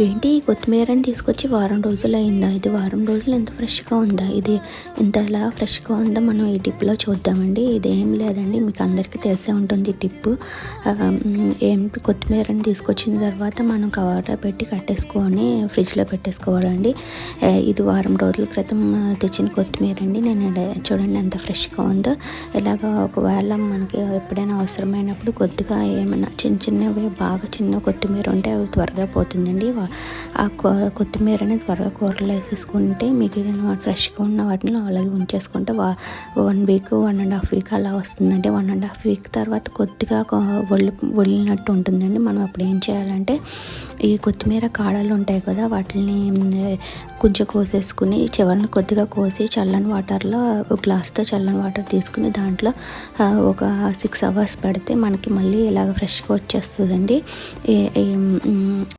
ఏంటి ఈ కొత్తిమీరని తీసుకొచ్చి వారం రోజులు అయిందా? ఇది వారం రోజులు ఎంత ఫ్రెష్గా ఉందా? ఇది ఇంతలా ఫ్రెష్గా ఉందా? మనం ఈ టిప్లో చూద్దామండి. ఇదేం లేదండి, మీకు అందరికీ తెలిసే ఉంటుంది ఈ టిప్పు. ఏంటి, కొత్తిమీరని తీసుకొచ్చిన తర్వాత మనం కవర్లో పెట్టి కట్టేసుకొని ఫ్రిడ్జ్లో పెట్టేసుకోవాలండి. ఇది వారం రోజుల క్రితం తెచ్చిన కొత్తిమీర అండి. నేను చూడండి ఎంత ఫ్రెష్గా ఉందో. ఇలాగ ఒకవేళ మనకి ఎప్పుడైనా అవసరమైనప్పుడు కొద్దిగా ఏమైనా చిన్నవి బాగా చిన్న కొత్తిమీర ఉంటే అవి త్వరగా పోతుందండి. ఆ కొత్తిమీర అనేది త్వరగా కూరలో వేసేసుకుంటే మిగిలిన ఫ్రెష్గా ఉన్న వాటిని అలాగే ఉంచేసుకుంటే 1 వీక్ 1.5 వీక్ అలా వస్తుందండి. 1.5 వీక్ తర్వాత కొద్దిగా ఒళ్ళినట్టు ఉంటుందండి. మనం అప్పుడు ఏం చేయాలంటే ఈ కొత్తిమీర కాడలు ఉంటాయి కదా, వాటిని కొంచెం కోసేసుకుని చివరిని కొద్దిగా కోసి చల్లని వాటర్లో ఒక గ్లాస్తో చల్లని వాటర్ తీసుకుని దాంట్లో ఒక 6 అవర్స్ పెడితే మనకి మళ్ళీ ఇలాగ ఫ్రెష్గా వచ్చేస్తుందండి.